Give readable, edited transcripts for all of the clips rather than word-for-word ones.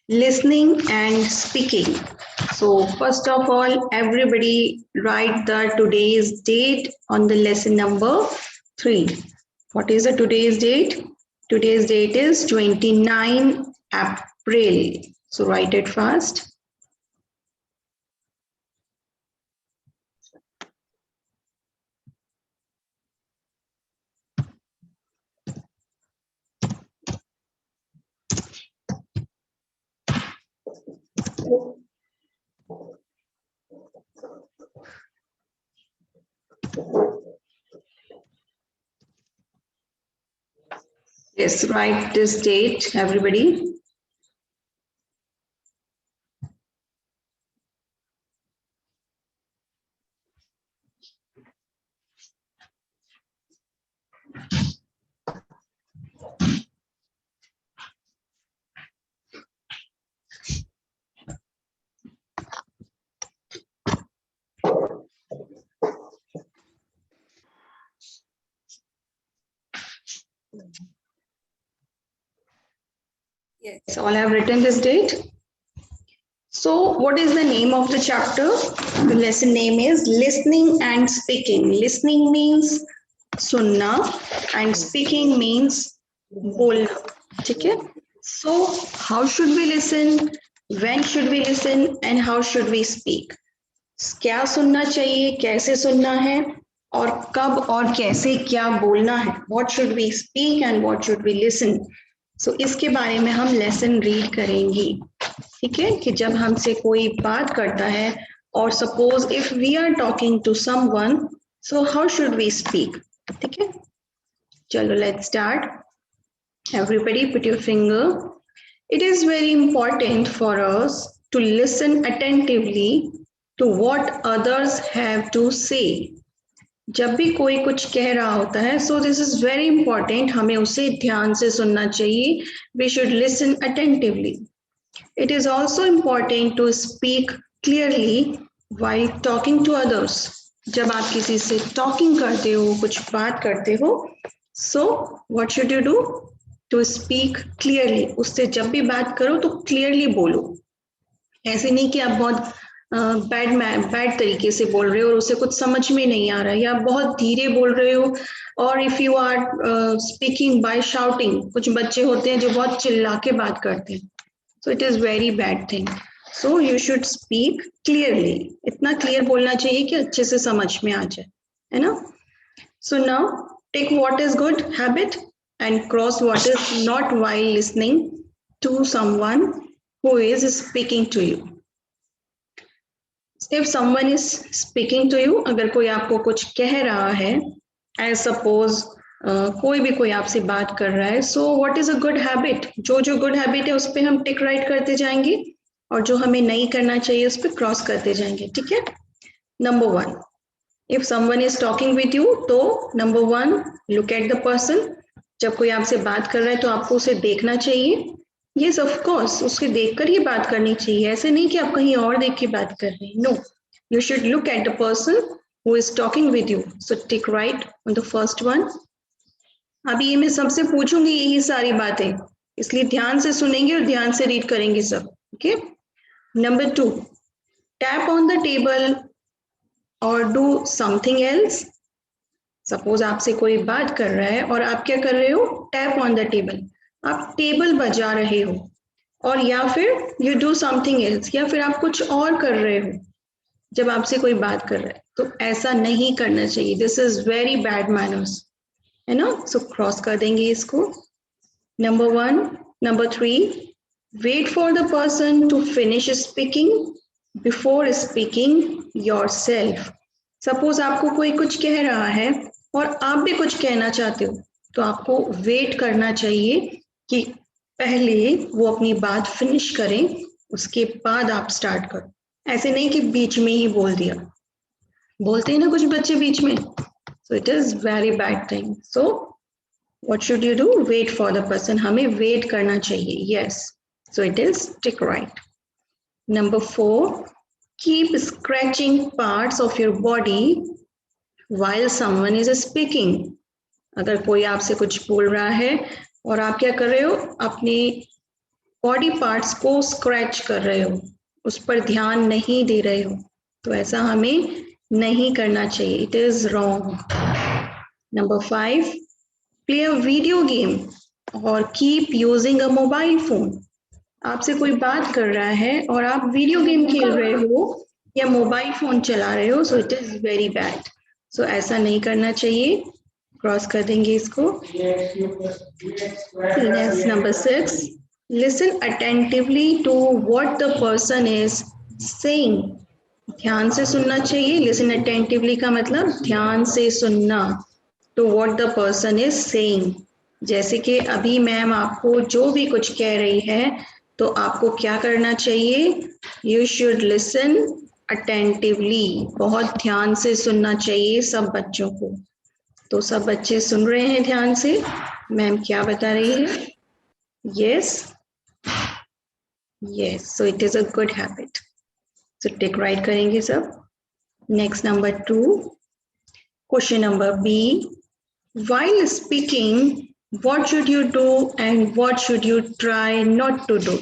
listening and speaking. So first of all, everybody write the today's date on the lesson number 3. What is the today's date? Today's date is 29 April. So write it fast. Yes, write this date, everybody. Yes, all have written this date. So, what is the name of the chapter? The lesson name is Listening and Speaking. Listening means सुनना and speaking means बोलना. ठीक है? So, how should we listen? When should we listen? And how should we speak? क्या सुनना चाहिए? कैसे सुनना है? और कब और कैसे क्या बोलना है? What should we speak and what should we listen? So, इसके बारे में हम लेसन रीड करेंगे. ठीक है कि जब हमसे कोई बात करता है और suppose if we are talking to someone so how should we speak. ठीक है, चलो let's start. Everybody put your finger. It is very important for us to listen attentively to what others have to say. जब भी कोई कुछ कह रहा होता है so this is very important, हमें उसे ध्यान से सुनना चाहिए. We should listen attentively. It is also important to speak clearly while talking to others. जब आप किसी से talking करते हो, कुछ बात करते हो, so what should you do? To speak clearly. उससे जब भी बात करो तो clearly बोलो. ऐसे नहीं कि आप बहुत बैड तरीके से बोल रहे हो और उसे कुछ समझ में नहीं आ रहा है, या बहुत धीरे बोल रहे हो. और if you are speaking by shouting, कुछ बच्चे होते हैं जो बहुत चिल्ला के बात करते हैं. So it is very bad thing. So you should speak clearly. इतना clear बोलना चाहिए कि अच्छे से समझ में आ जाए, है ना? So now take what is good habit and cross what is not while listening to someone who is speaking to you. If someone is speaking to you, अगर कोई आपको कुछ कह रहा है, as suppose कोई भी कोई आपसे बात कर रहा है, so what is a good habit? जो जो गुड हैबिट है उस पर हम टिक राइट करते जाएंगे और जो हमें नहीं करना चाहिए उस पर क्रॉस करते जाएंगे. ठीक है. Number 1, if someone is talking with you तो number 1 look at the person. जब कोई आपसे बात कर रहा है तो आपको उसे देखना चाहिए. यस ऑफ कोर्स, उसके देखकर ही बात करनी चाहिए. ऐसे नहीं कि आप कहीं और देख के बात कर रहे हैं. No, you should look at the person who is talking with you. So tick right on the first one. अभी ये मैं सबसे पूछूंगी यही सारी बातें, इसलिए ध्यान से सुनेंगे और ध्यान से रीड करेंगे सब. Okay. Number 2, tap on the table और डू समथिंग एल्स. सपोज आपसे कोई बात कर रहा है और आप क्या कर रहे हो? Tap on the table. आप टेबल बजा रहे हो, और या फिर यू डू समथिंग एल्स, या फिर आप कुछ और कर रहे हो जब आपसे कोई बात कर रहा है. तो ऐसा नहीं करना चाहिए. This is very bad manners, है ना? सो क्रॉस कर देंगे इसको. Number 1. Number 3, wait for the person to finish speaking before speaking yourself. Suppose आपको कोई कुछ कह रहा है और आप भी कुछ कहना चाहते हो, तो आपको वेट करना चाहिए कि पहले वो अपनी बात फिनिश करें, उसके बाद आप स्टार्ट करो. ऐसे नहीं कि बीच में ही बोल दिया. बोलते हैं ना कुछ बच्चे बीच में. So it is very bad thing. So what should you do? Wait for the person. हमें wait करना चाहिए. Yes. So it is tick right. Number 4, keep scratching parts of your body while someone is speaking. अगर कोई आपसे कुछ बोल रहा है और आप क्या कर रहे हो? अपने बॉडी पार्ट्स को स्क्रैच कर रहे हो, उस पर ध्यान नहीं दे रहे हो, तो ऐसा हमें नहीं करना चाहिए. It is wrong. Number 5, play a video game और keep using a mobile phone. आपसे कोई बात कर रहा है और आप वीडियो गेम खेल रहे हो या मोबाइल फोन चला रहे हो, so it is very bad. So ऐसा नहीं करना चाहिए. क्रॉस कर देंगे इसको. Next, number 6, listen attentively to what the person is saying. ध्यान से सुनना चाहिए. Listen attentively का मतलब ध्यान से सुनना. To what the person is saying. जैसे कि अभी मैम आपको जो भी कुछ कह रही है, तो आपको क्या करना चाहिए? You should listen attentively. बहुत ध्यान से सुनना चाहिए सब बच्चों को. तो सब बच्चे सुन रहे हैं ध्यान से. मैम क्या बता रही है? Yes. Yes. So it is a good habit. So tick right करेंगे सब. Next, number 2. Question number B. While speaking, what should you do and what should you try not to do?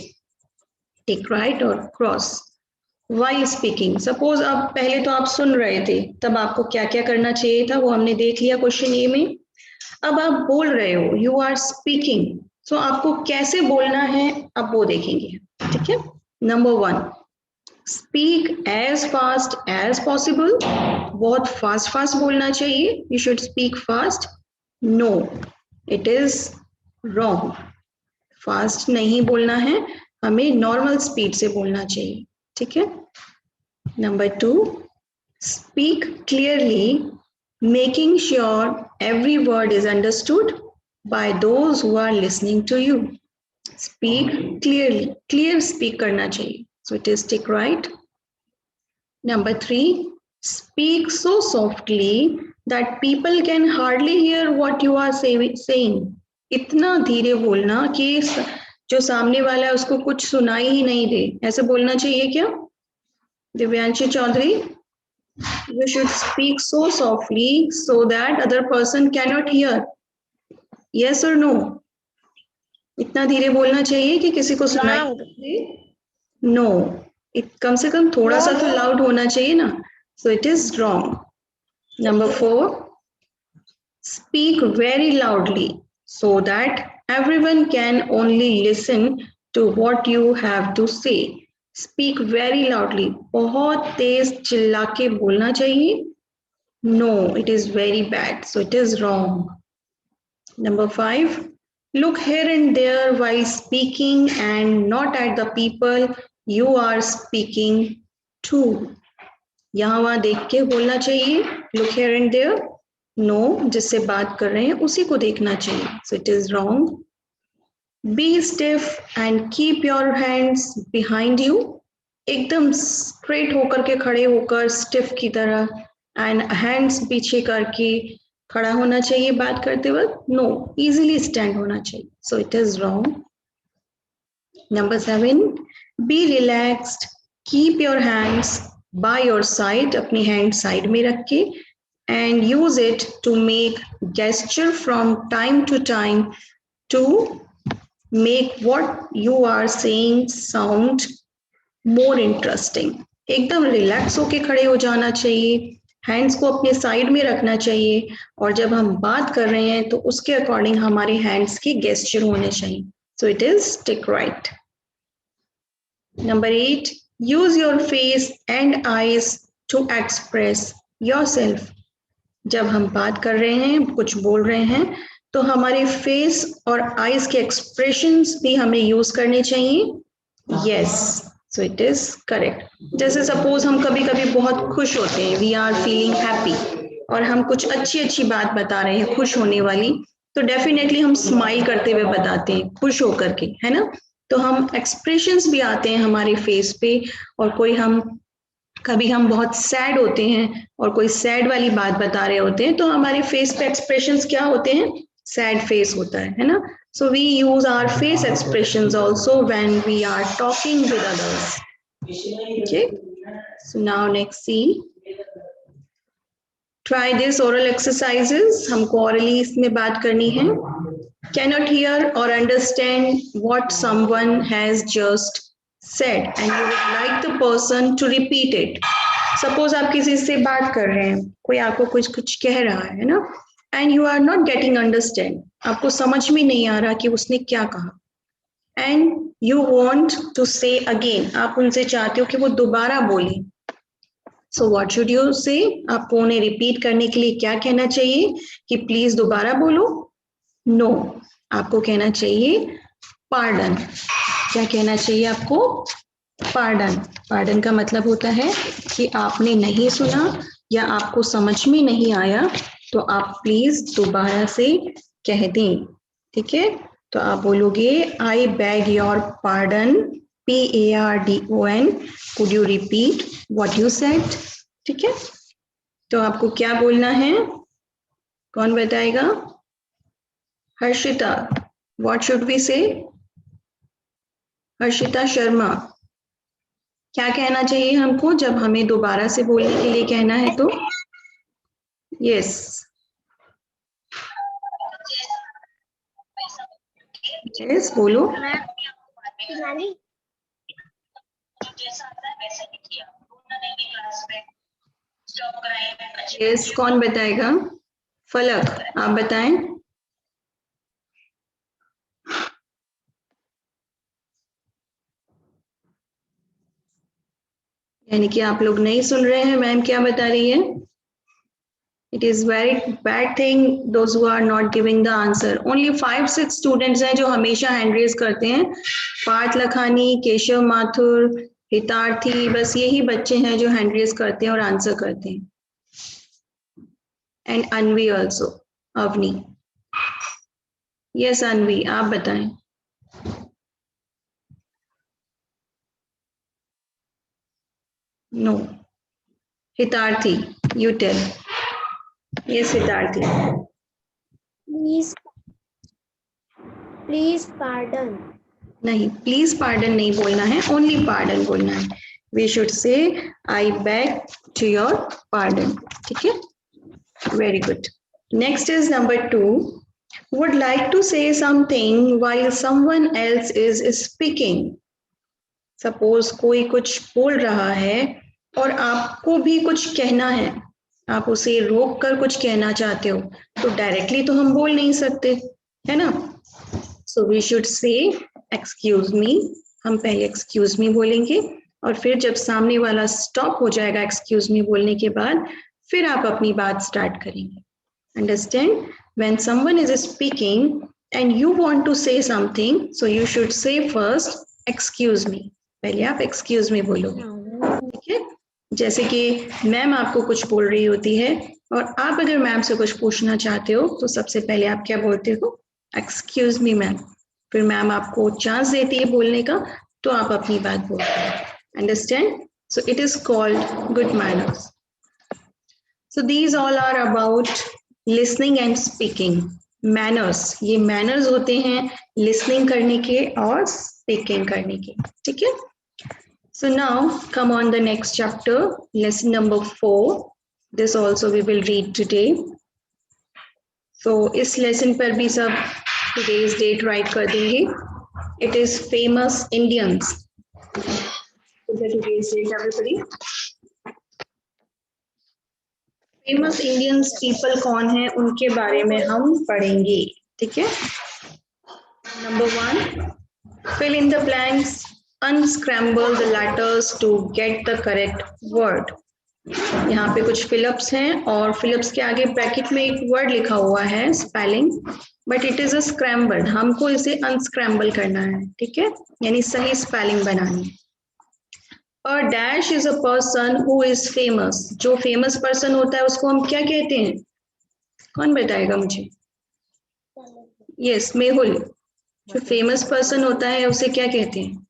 Tick right or cross. While speaking, suppose अब पहले तो आप सुन रहे थे, तब आपको क्या क्या करना चाहिए था वो हमने देख लिया क्वेश्चन ए में. अब आप बोल रहे हो, यू आर स्पीकिंग, सो आपको कैसे बोलना है अब वो देखेंगे. ठीक है. Number 1, speak as fast as possible. बहुत फास्ट बोलना चाहिए. You should speak fast. No, it is wrong. Fast नहीं बोलना है, हमें नॉर्मल स्पीड से बोलना चाहिए. ठीक है. Number 2, speak clearly, making sure every word is understood by those who are listening to you. Speak clearly. Clear speak करना चाहिए. So it is tick right. Number 3, speak so softly that people can hardly hear what you are saying. इतना धीरे बोलना कि जो सामने वाला है उसको कुछ सुनाई ही नहीं दे. ऐसे बोलना चाहिए क्या? Divyanshi Chaudhary, you should speak so softly so that other person cannot hear. Yes or no? इतना धीरे बोलना चाहिए कि किसी को सुनाई दे. नो, कम से कम थोड़ा सा तो लाउड होना चाहिए ना. So it is wrong. Number 4, speak very loudly so that everyone can only listen to what you have to say. Speak very loudly. बहुत तेज चिल्ला के बोलना चाहिए. No, it is very bad. So it is wrong. Number 5, look here and there while speaking and not at the people you are speaking to. यहाँ वहाँ देख के बोलना चाहिए. Look here and there. No, जिससे बात कर रहे हैं उसी को देखना चाहिए. So it is wrong. Be stiff and keep your hands behind you. एकदम straight होकर के खड़े होकर stiff की तरह and hands पीछे करके खड़ा होना चाहिए बात करते वक्त. No, easily stand होना चाहिए. So it is wrong. Number 7, be relaxed. Keep your hands by your side. अपनी hand side में रख के and use it to make gesture from time to time to make what you are saying sound more interesting. एकदम relax होके खड़े हो जाना चाहिए. हैंड्स को अपने साइड में रखना चाहिए और जब हम बात कर रहे हैं तो उसके अकॉर्डिंग हमारे हैंड्स के गेस्चर होने चाहिए. So it is tick right. Number 8, use your face and eyes to express yourself. जब हम बात कर रहे हैं, कुछ बोल रहे हैं, तो हमारे फेस और आईज के एक्सप्रेशंस भी हमें यूज करने चाहिए. Yes, so it is correct. जैसे सपोज हम कभी कभी बहुत खुश होते हैं, वी आर फीलिंग हैप्पी, और हम कुछ अच्छी बात बता रहे हैं खुश होने वाली, तो डेफिनेटली हम स्माइल करते हुए बताते हैं खुश होकर के, है ना. तो हम एक्सप्रेशंस भी आते हैं हमारे फेस पे. और कभी हम बहुत सैड होते हैं और कोई सैड वाली बात बता रहे होते हैं, तो हमारे फेस पे एक्सप्रेशंस क्या होते हैं? सैड फेस होता है ना. So we use our face expressions also when we are talking with others. Okay. So now next see. Try this oral exercises. हमको orally इसमें बात करनी है. cannot hear or understand what someone has just said and you would like the person to repeat it. Suppose आप किसी से बात कर रहे हैं, कोई आपको कुछ कुछ कह रहा है ना, and you are not getting understand, आपको समझ में नहीं आ रहा कि उसने क्या कहा, and you want to say again, आप उनसे चाहते हो कि वो दोबारा बोले. So what should you say? आपको उन्हें रिपीट करने के लिए क्या कहना चाहिए कि प्लीज दोबारा बोलो? नो, आपको कहना चाहिए पार्डन. क्या कहना चाहिए आपको? पार्डन. पार्डन का मतलब होता है कि आपने नहीं सुना या आपको समझ में नहीं आया तो आप प्लीज दोबारा से कह दें. ठीक है, तो आप बोलोगे आई bag your pardon, PARDON, could you repeat what you said. ठीक है, तो आपको क्या बोलना है, कौन बताएगा? हर्षिता, व्हाट शुड वी से? हर्षिता शर्मा, क्या कहना चाहिए हमको जब हमें दोबारा से बोलने के लिए कहना है तो? यस, यस बोलो. यस, कौन बताएगा? फलक, आप बताएं. यानी कि आप लोग नहीं सुन रहे हैं मैम क्या बता रही है. It is very bad thing those who are not giving the answer. Only 5-6 students हैं जो हमेशा हैंड रेज करते हैं. पार्थ लखानी, केशव माथुर, हितार्थी, बस यही बच्चे हैं जो हैंड रेज करते हैं और आंसर करते हैं. And Anvi also, Avni. Yes Anvi, आप बताएं. No. Hitarthi, you tell. Yes Hitarthi. Please pardon. नहीं, प्लीज पार्डन नहीं बोलना है, ओनली पार्डन बोलना है. We should say I beg to your pardon. ठीक है, very good. Next is number 2. Would like to say something while someone else is speaking. Suppose कोई कुछ बोल रहा है और आपको भी कुछ कहना है, आप उसे रोक कर कुछ कहना चाहते हो, तो डायरेक्टली तो हम बोल नहीं सकते, है ना. So we should say excuse me. हम पहले एक्सक्यूज मी बोलेंगे और फिर जब सामने वाला स्टॉप हो जाएगा एक्सक्यूज मी बोलने के बाद, फिर आप अपनी बात स्टार्ट करेंगे. Understand? When someone is speaking and you want to say something, so you should say first excuse me. पहले आप एक्सक्यूज मी बोलोगे. ठीक है, जैसे कि मैम आपको कुछ बोल रही होती है और आप अगर मैम से कुछ पूछना चाहते हो तो सबसे पहले आप क्या बोलते हो? Excuse me ma'am. फिर मैम आपको चांस देती है बोलने का तो आप अपनी बात बोलते हैं. Understand? So it is called good manners. So these all are about listening and speaking. Manners, ये मैनर्स होते हैं लिसनिंग करने के और स्पीकिंग करने के. ठीक है, so now come on the next chapter, lesson number 4. This also we will read today. So इस lesson पर भी सब today's date write कर देंगे. It is famous Indians. So the today's date everybody. Famous Indians people कौन है उनके बारे में हम पढ़ेंगे. ठीक है. Number 1, fill in the blanks. Unscramble the letters to get the correct word. यहाँ पे कुछ फिलअप्स हैं और फिलअप्स के आगे ब्रैकेट में एक वर्ड लिखा हुआ है spelling, but it is a scrambled. हमको इसे अनस्क्रैम्बल करना है. ठीक है, यानी सही स्पेलिंग बनानी है. A dash is a person who is famous. जो फेमस पर्सन होता है उसको हम क्या कहते हैं? कौन बताएगा मुझे? यस मेहुल. जो फेमस पर्सन होता है उसे क्या कहते हैं?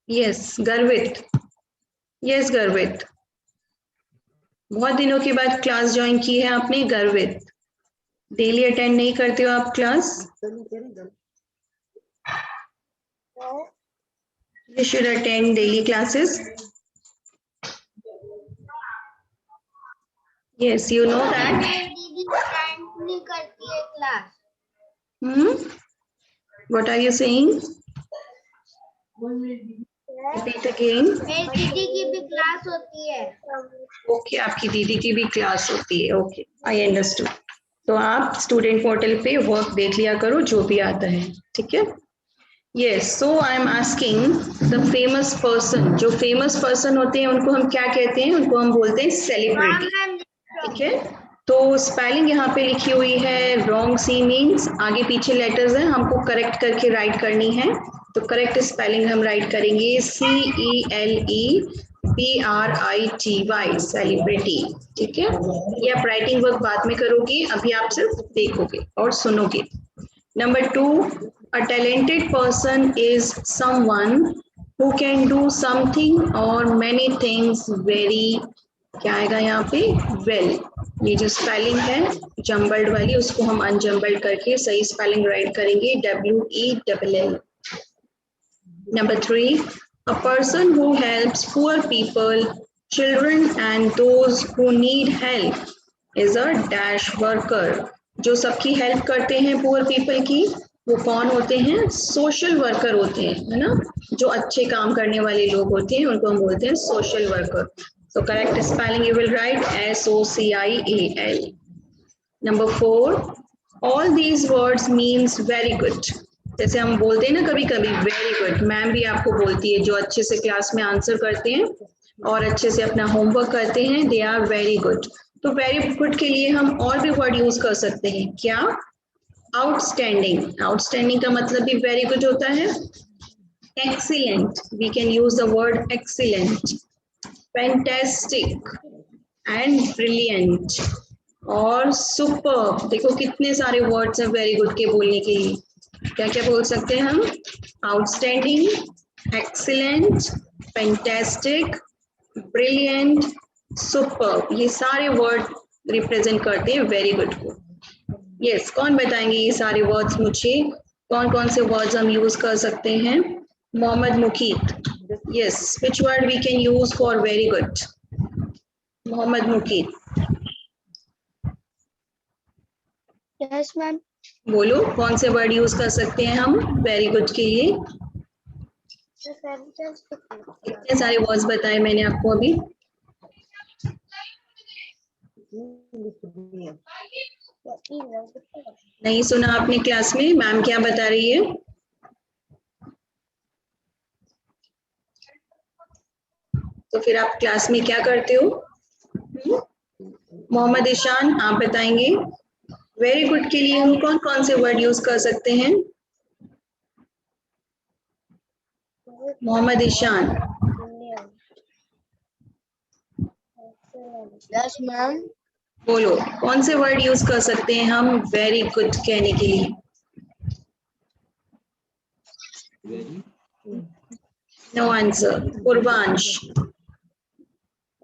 यस गर्वित. यस गर्वित. बहुत दिनों के बाद क्लास ज्वाइन की है आपने. गर्वित, डेली अटेंड नहीं करते हो आप class? You should attend daily classes. Yes, you know that. दीदी स्टैंड नहीं करती है class. What are you saying? Repeat again. मेरी दीदी की भी क्लास होती है. ओके, आपकी दीदी की भी क्लास होती है. Okay, I understood. तो आप स्टूडेंट पोर्टल पे वर्क देख लिया करो जो भी आता है, ठीक है. Yes, so I am asking the famous person. जो फेमस पर्सन होते हैं उनको हम क्या कहते हैं? उनको हम बोलते हैं सेलिब्रिटी, ठीक है. तो स्पेलिंग यहाँ पे लिखी हुई है रॉन्ग सी मीन्स आगे पीछे लेटर्स हैं, हमको करेक्ट करके राइट करनी है. तो करेक्ट स्पेलिंग हम राइट करेंगे CELEBRITY, सेलिब्रिटी, ठीक है. ये आप राइटिंग वर्क बाद में करोगे, अभी आप सिर्फ देखोगे और सुनोगे. Number 2, a talented person is someone who can do something or many things very, क्या आएगा यहाँ पे? वेल. ये जो स्पेलिंग है जम्बल्ड वाली, उसको हम अनजम्बल्ड करके सही स्पेलिंग राइट करेंगे, WELL. Number 3, a person who helps poor people, children and those who need help is a dash worker. जो सबकी हेल्प करते हैं पुअर पीपल की, वो कौन होते हैं? सोशल वर्कर होते हैं, है ना. जो अच्छे काम करने वाले लोग होते हैं उनको हम बोलते हैं social worker. So correct spelling you will write SOCIAL. Number 4, all these words means very good. जैसे हम बोलते हैं ना कभी कभी वेरी गुड, मैम भी आपको बोलती है जो अच्छे से क्लास में आंसर करते हैं और अच्छे से अपना होमवर्क करते हैं, दे आर वेरी गुड. तो वेरी गुड के लिए हम और भी वर्ड यूज कर सकते हैं. क्या? आउटस्टैंडिंग. आउटस्टैंडिंग का मतलब भी वेरी गुड होता है. Excellent, we can use the word excellent. Fantastic and brilliant और सुपर. देखो कितने सारे वर्ड्स हैं वेरी गुड के बोलने के लिए. क्या क्या बोल सकते हैं हम? Outstanding, excellent, fantastic, brilliant, super. ये सारे वर्ड रिप्रेजेंट करते हैं वेरी गुड को. यस, कौन बताएंगे ये सारे वर्ड्स मुझे? कौन कौन से वर्ड्स हम यूज कर सकते हैं? Mohammed Muqeet. Yes, which word we can use for very good? Mohammed Muqeet, yes ma'am. बोलो कौन से वर्ड यूज कर सकते हैं हम वेरी गुड के लिए? कितने सारे वर्ड्स बताए मैंने आपको अभी? नहीं सुना आपने क्लास में मैम क्या बता रही है? तो फिर आप क्लास में क्या करते हो? मोहम्मद ईशान, आप बताएंगे वेरी गुड के लिए हम कौन कौन से वर्ड यूज कर सकते हैं? मोहम्मद ईशान. Yes ma'am. बोलो कौन से वर्ड यूज कर सकते हैं हम वेरी गुड कहने के लिए? No answer. Purvansh.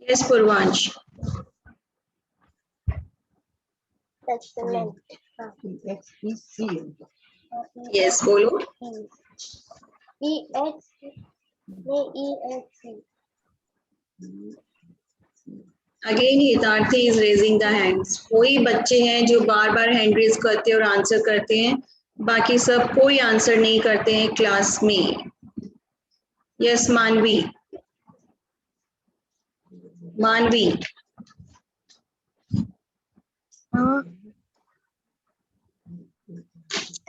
Yes Purvansh. Yes बोलो. Again Hitarthi is raising the hands. कोई बच्चे हैं जो बार बार हैंड रेज करते हैं और आंसर करते हैं, बाकी सब कोई आंसर नहीं करते हैं क्लास में. Yes Manvi. Manvi.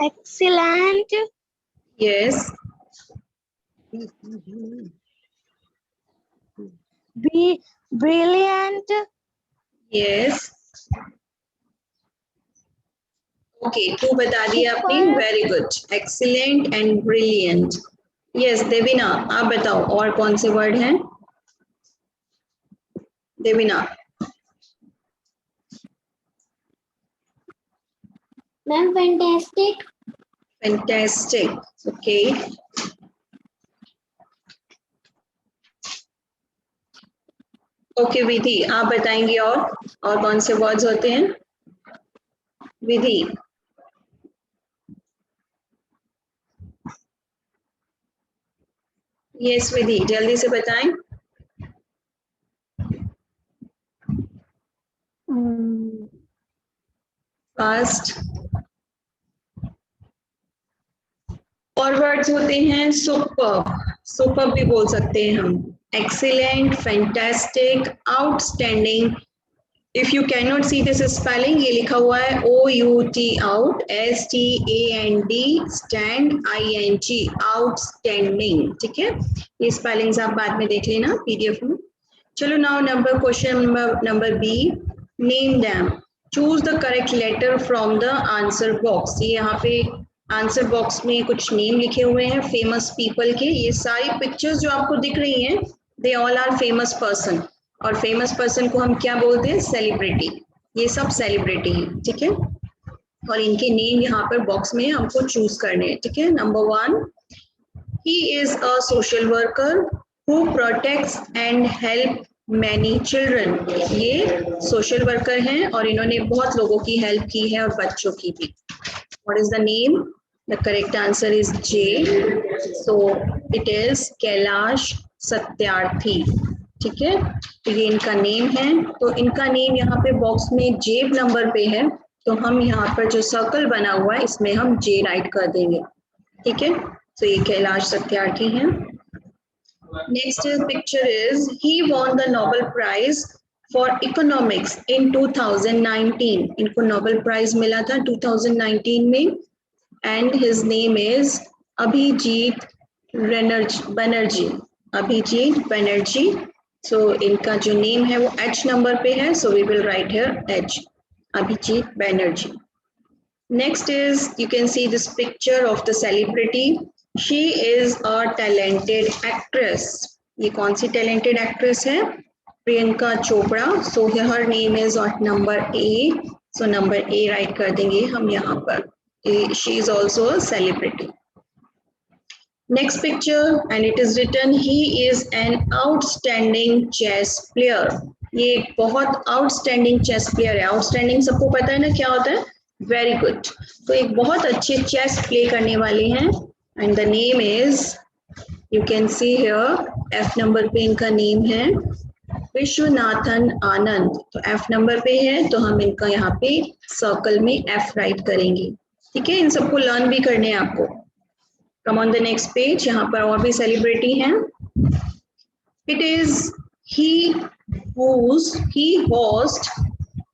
Excellent. Yes. Brilliant. Yes. Okay, 2 बता दिया आपने. Very good, excellent and brilliant. Yes Devina, आप बताओ और कौन से वर्ड हैं? Devina. Ma'am fantastic. Fantastic. Okay. Okay Vidhi, आप बताएंगे और कौन से वर्ड्स होते हैं? विधि. यस विधि, जल्दी से बताएं. फास्ट। और वर्ड्स होते हैं सुपर्ब, सुपर्ब भी बोल सकते हैं हम, excellent, fantastic, outstanding. If you can not see this spelling, ये लिखा हुआ है OUT out, STAND, stand ING, outstanding. ठीक है, ये स्पेलिंग्स आप बाद में देख लेना PDF में। चलो now number question number B, name them, choose the correct letter from the answer box. ये यहाँ पे आंसर बॉक्स में कुछ नेम लिखे हुए हैं फेमस पीपल के। ये सारी पिक्चर्स जो आपको दिख रही हैं, they all are famous person, और फेमस पर्सन को हम क्या बोलते हैं? सेलिब्रिटी। ये सब सेलिब्रिटी हैं, ठीक है। और इनके नेम यहाँ पर बॉक्स में हमको चूज करने हैं, ठीक है। Number 1, he is a social worker who protects and help many children. ये सोशल वर्कर हैं और इन्होंने बहुत लोगों की हेल्प की है और बच्चों की भी। What is the name? The correct answer is J. So it is Kailash Satyarthi. ठीक है, तो ये इनका नेम है। तो इनका नेम यहाँ पे बॉक्स में J नंबर पे है, तो हम यहाँ पर जो सर्कल बना हुआ है इसमें हम J राइट कर देंगे। ठीक है, तो ये कैलाश सत्यार्थी हैं। Next picture is he won the Nobel Prize for Economics in 2019. इनको नोबेल प्राइज मिला था 2019 में, and his name is Abhijit Banerjee. Abhijit Banerjee. So इनका जो नेम है वो H नंबर पे है, so we will write here H, Abhijit Banerjee. Next is, you can see this picture of the celebrity. She is a talented actress. ये कौन सी talented actress है? Priyanka Chopra. So her name is at number A. So number A write कर देंगे हम यहाँ पर। She is also a celebrity. Next picture, and it is written he is an outstanding chess player. ये एक बहुत outstanding chess player है। Outstanding सबको पता है ना क्या होता है? Very good. तो एक बहुत अच्छे चेस प्ले करने वाले हैं, and the name is, you can see here, F number पे इनका नेम है विश्वनाथन आनंद। तो F नंबर पे है, तो हम इनका यहाँ पे सर्कल में F राइट करेंगे। ठीक है, इन सबको लर्न भी करने हैं आपको। Come on the next page, यहाँ पर और भी सेलिब्रिटी हैं। It is he host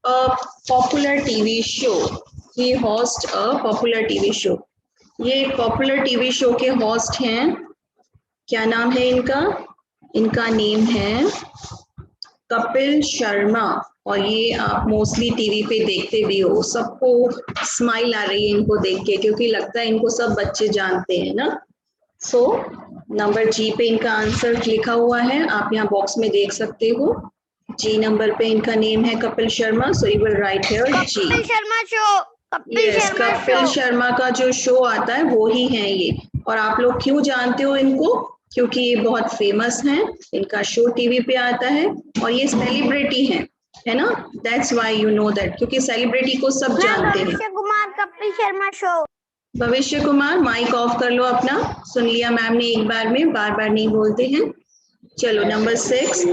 a popular TV show. He host a popular TV show. ये एक पॉपुलर टीवी शो के होस्ट हैं। क्या नाम है इनका? इनका नेम है कपिल शर्मा, और ये आप मोस्टली टीवी पे देखते भी हो। सबको स्माइल आ रही है इनको देख के, क्योंकि लगता है इनको सब बच्चे जानते हैं ना। सो नंबर G पे इनका आंसर लिखा हुआ है, आप यहाँ बॉक्स में देख सकते हो। G नंबर पे इनका नेम है Kapil Sharma, so you will write here G। Kapil Sharma show. Kapil Sharma का जो शो आता है वो ही है ये। और आप लोग क्यों जानते हो इनको? क्योंकि ये बहुत फेमस हैं, इनका शो टीवी पे आता है और ये सेलिब्रिटी हैं, है ना। That's why you know that, क्योंकि सेलिब्रिटी को सब जानते हैं। भविष्य कुमार कपिल शर्मा शो। भविष्य कुमार, माइक ऑफ कर लो अपना। सुन लिया मैम ने एक बार में, बार बार नहीं बोलते हैं। चलो number 6,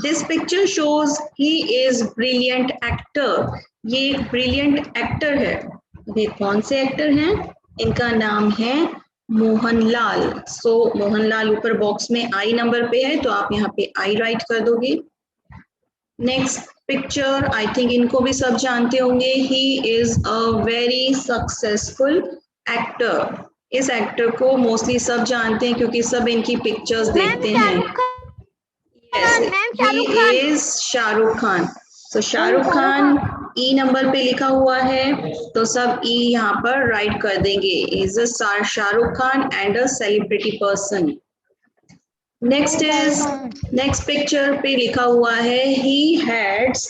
this picture shows he is brilliant actor. ये एक ब्रिलियंट एक्टर है। ये कौन से एक्टर हैं? इनका नाम है मोहनलाल। सो मोहनलाल ऊपर बॉक्स में I नंबर पे है, तो आप यहाँ पे I राइट कर दोगे। नेक्स्ट पिक्चर, आई थिंक इनको भी सब जानते होंगे। He is a very successful actor. इस एक्टर को मोस्टली सब जानते हैं क्योंकि सब इनकी पिक्चर्स देखते हैं। He is Shahrukh Khan. तो शाहरुख खान E नंबर पे लिखा हुआ है, तो सब E यहाँ पर राइट कर देंगे। Is a Shahrukh Khan and a celebrity person. Next picture पे लिखा हुआ है he has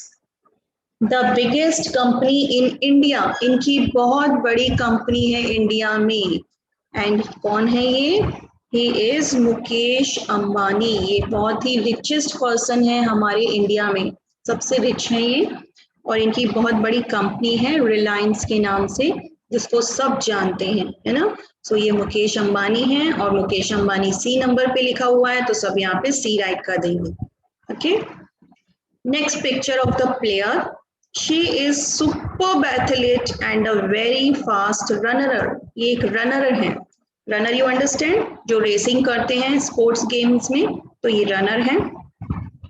the biggest company in India. इनकी बहुत बड़ी कंपनी है इंडिया में। एंड कौन है ये? He is Mukesh Ambani. ये बहुत ही रिचेस्ट पर्सन है हमारे इंडिया में, सबसे रिच है ये। और इनकी बहुत बड़ी कंपनी है रिलायंस के नाम से, जिसको सब जानते हैं, है ना। सो ये मुकेश अंबानी है, और मुकेश अंबानी C नंबर पे लिखा हुआ है, तो सब यहाँ पे C राइट कर देंगे। Okay, next picture of the player. She is superb athlete and a very fast runner. ये एक रनर है. रनर यू अंडरस्टैंड, जो रेसिंग करते हैं स्पोर्ट्स गेम्स में, तो ये रनर है.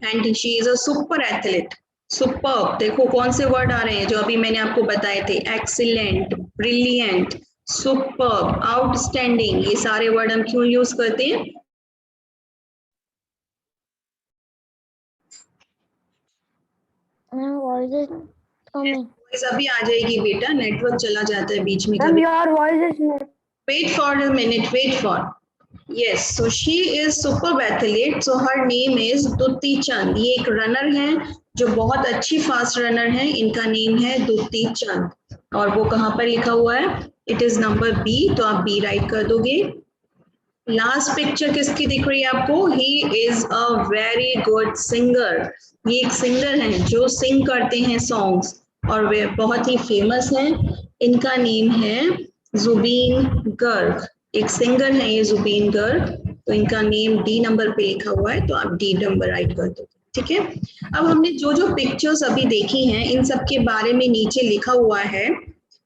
And she is a super athlete. Superb, देखो कौन से वर्ड आ रहे हैं जो अभी मैंने आपको बताए थे. एक्सीलेंट, ब्रिलियंट, सुपर्ब, आउटस्टैंडिंग, ये सारे वर्ड हम क्यों यूज करते हैं? अभी आ जाएगी बेटा, नेटवर्क चला जाता है बीच में कभी. Wait for a minute, wait for. Yes, so she is superb athlete. So her name is दुत्ती चंद. ये एक रनर है जो बहुत अच्छी फास्ट रनर है. इनका नेम है दुत्ती चंद. और वो कहाँ पर लिखा हुआ है? इट इज नंबर बी, तो आप बी राइट कर दोगे. लास्ट पिक्चर किसकी दिख रही है आपको? He is a very good singer. ये एक सिंगर है जो सिंग करते हैं सॉन्ग्स और वे बहुत ही फेमस हैं. इनका नेम है जुबीन गर्ग. एक सिंगर है ये जुबीन गर्ग. तो इनका नेम डी नंबर पे लिखा हुआ है, तो आप डी नंबर राइट कर दो. ठीक है. अब हमने जो जो पिक्चर्स अभी देखी हैं इन सब के बारे में नीचे लिखा हुआ है.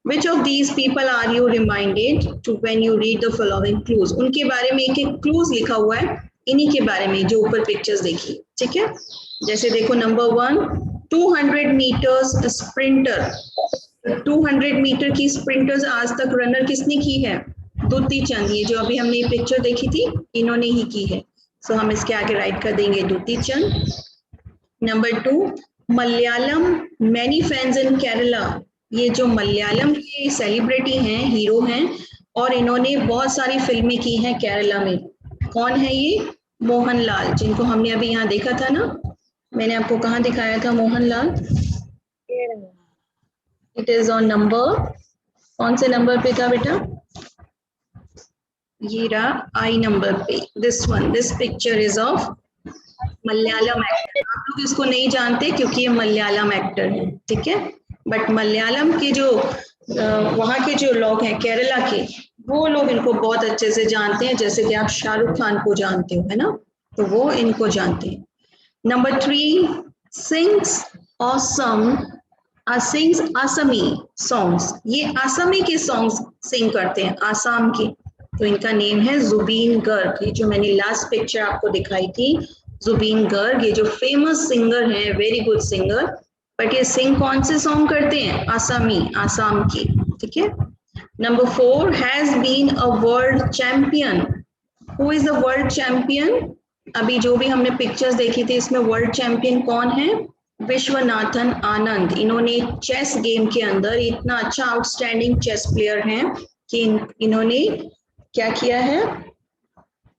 Which of these people are you reminded to when you read the following clues? उनके बारे में एक एक क्लूज लिखा हुआ है इन्हीं के बारे में जो ऊपर पिक्चर्स देखी. ठीक है. जैसे देखो नंबर 1, 200 मीटर्स स्प्रिंटर. 200 मीटर की स्प्रिंटर्स आज तक रनर किसने की है? दुत्ती चंद. ये जो अभी हमने पिक्चर देखी थी इन्होंने ही की है. सो हम इसके आगे राइट कर देंगे दुत्ती चंद. नंबर 2, मलयालम मैनी फैंस इन केरला. ये जो मलयालम के सेलिब्रिटी हैं, हीरो हैं, और इन्होंने बहुत सारी फिल्में की हैं केरला में. कौन है ये? मोहनलाल, जिनको हमने अभी यहाँ देखा था ना. मैंने आपको कहाँ दिखाया था Mohanlal? It is on number, कौन से नंबर पे था बेटा? ये रहा आई नंबर पे. This one, this picture is of Malayalam actor. आप लोग इसको नहीं जानते क्योंकि ये मलयालम एक्टर है. ठीक है. बट मलयालम के जो वहाँ के जो लोग हैं केरला के, वो लोग इनको बहुत अच्छे से जानते हैं. जैसे कि आप शाहरुख खान को जानते हो, है ना, तो वो इनको जानते हैं. नंबर 3, सिंग्स ऑसम सिंग्स आसामी सॉन्ग्स. ये आसामी के सॉन्ग्स सिंग करते हैं, आसाम के. तो इनका नेम है जुबीन गर्ग. ये जो मैंने लास्ट पिक्चर आपको दिखाई थी, जुबीन गर्ग, ये जो फेमस सिंगर है, वेरी गुड सिंगर. बट ये सिंग कौन से सॉन्ग करते हैं? आसामी, आसाम की. ठीक है. Number 4, has been a world champion. Who is the world champion? अभी जो भी हमने पिक्चर्स देखी थी इसमें वर्ल्ड चैंपियन कौन है? विश्वनाथन आनंद. इन्होंने चेस गेम के अंदर इतना अच्छा आउटस्टैंडिंग चेस प्लेयर हैं कि इन्होंने क्या किया है?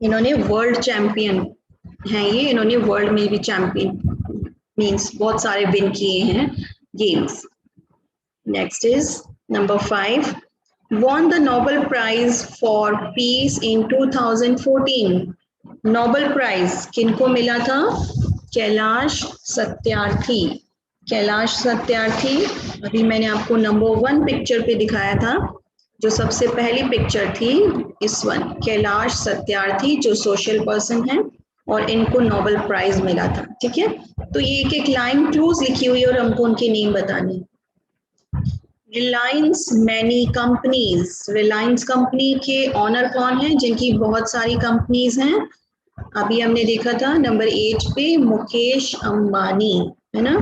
इन्होंने वर्ल्ड चैंपियन हैं ये. इन्होंने वर्ल्ड में भी चैंपियन मीन्स बहुत सारे विन किए हैं games. Next is number 5, won the Nobel Prize for Peace in 2014. Nobel prize किनको मिला था? कैलाश सत्यार्थी. कैलाश सत्यार्थी अभी मैंने आपको नंबर 1 पिक्चर पे दिखाया था, जो सबसे पहली पिक्चर थी इस वन. कैलाश सत्यार्थी जो सोशल पर्सन है और इनको नोबेल प्राइज मिला था. ठीक है. तो ये एक एक लाइन क्लूज लिखी हुई है और हमको उनके नेम बताने. Reliance many companies. Reliance company के ऑनर कौन है? जिनकी बहुत सारी कंपनीज हैं. अभी हमने देखा था नंबर 8 पे मुकेश अंबानी, है ना.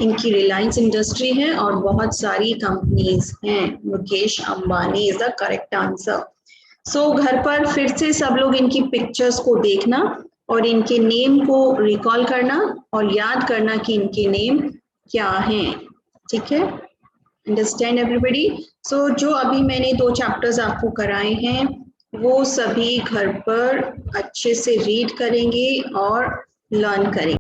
इनकी रिलायंस इंडस्ट्री है और बहुत सारी कंपनीज हैं. Mukesh Ambani is the correct answer. So घर पर फिर से सब लोग इनकी पिक्चर्स को देखना और इनके नेम को रिकॉल करना और याद करना कि इनके नेम क्या हैं. ठीक है. Understand everybody. सो जो अभी मैंने 2 चैप्टर्स आपको कराए हैं वो सभी घर पर अच्छे से रीड करेंगे और लर्न करेंगे.